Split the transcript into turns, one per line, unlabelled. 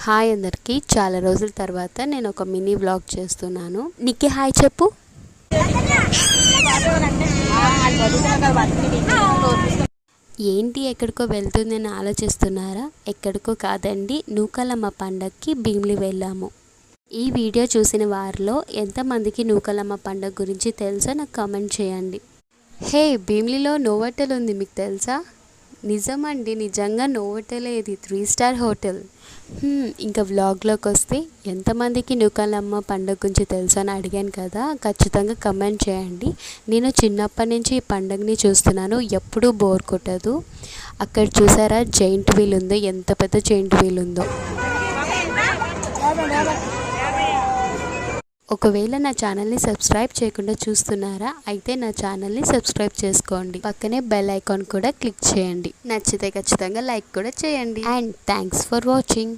Hi అందరికీ, చాలా రోజుల తర్వాత నేను ఒక మినీ వ్లాగ్ చేస్తున్నాను. నిక్కి హాయ్ చెప్పు. ఏంటి ఎక్కడికో వెళ్తుందని ఆలోచిస్తున్నారా? ఎక్కడికో కాదండి, నూకాలమ్మ పండగకి భీమిలి వెళ్ళాము. ఈ వీడియో చూసిన వారిలో ఎంతమందికి నూకాలమ్మ పండగ గురించి తెలుసో నాకు కామెంట్ చేయండి. హే, భీమిలిలో నోవోటల్ ఉంది, మీకు తెలుసా? నిజమండి, నిజంగా నోవోటలే, ఇది 3 స్టార్ హోటల్. ఇంకా వ్లాగ్లోకి వస్తే, ఎంతమందికి నూకాలమ్మ పండుగ గురించి తెలుసు అని అడిగాను కదా, ఖచ్చితంగా కమెంట్ చేయండి. నేను చిన్నప్పటి నుంచి ఈ పండుగని చూస్తున్నాను, ఎప్పుడూ బోర్ కొట్టదు. అక్కడ చూసారా జైంట్ వీల్ ఉందో, ఎంత పెద్ద జైంట్ వీల్ ఉందో. ఒకవేళ నా ఛానల్ని సబ్స్క్రైబ్ చేయకుండా చూస్తున్నారా, అయితే నా ఛానల్ని సబ్స్క్రైబ్ చేసుకోండి. పక్కనే బెల్ ఐకాన్ కూడా క్లిక్ చేయండి. నచ్చితే ఖచ్చితంగా లైక్ కూడా చేయండి. And thanks for watching.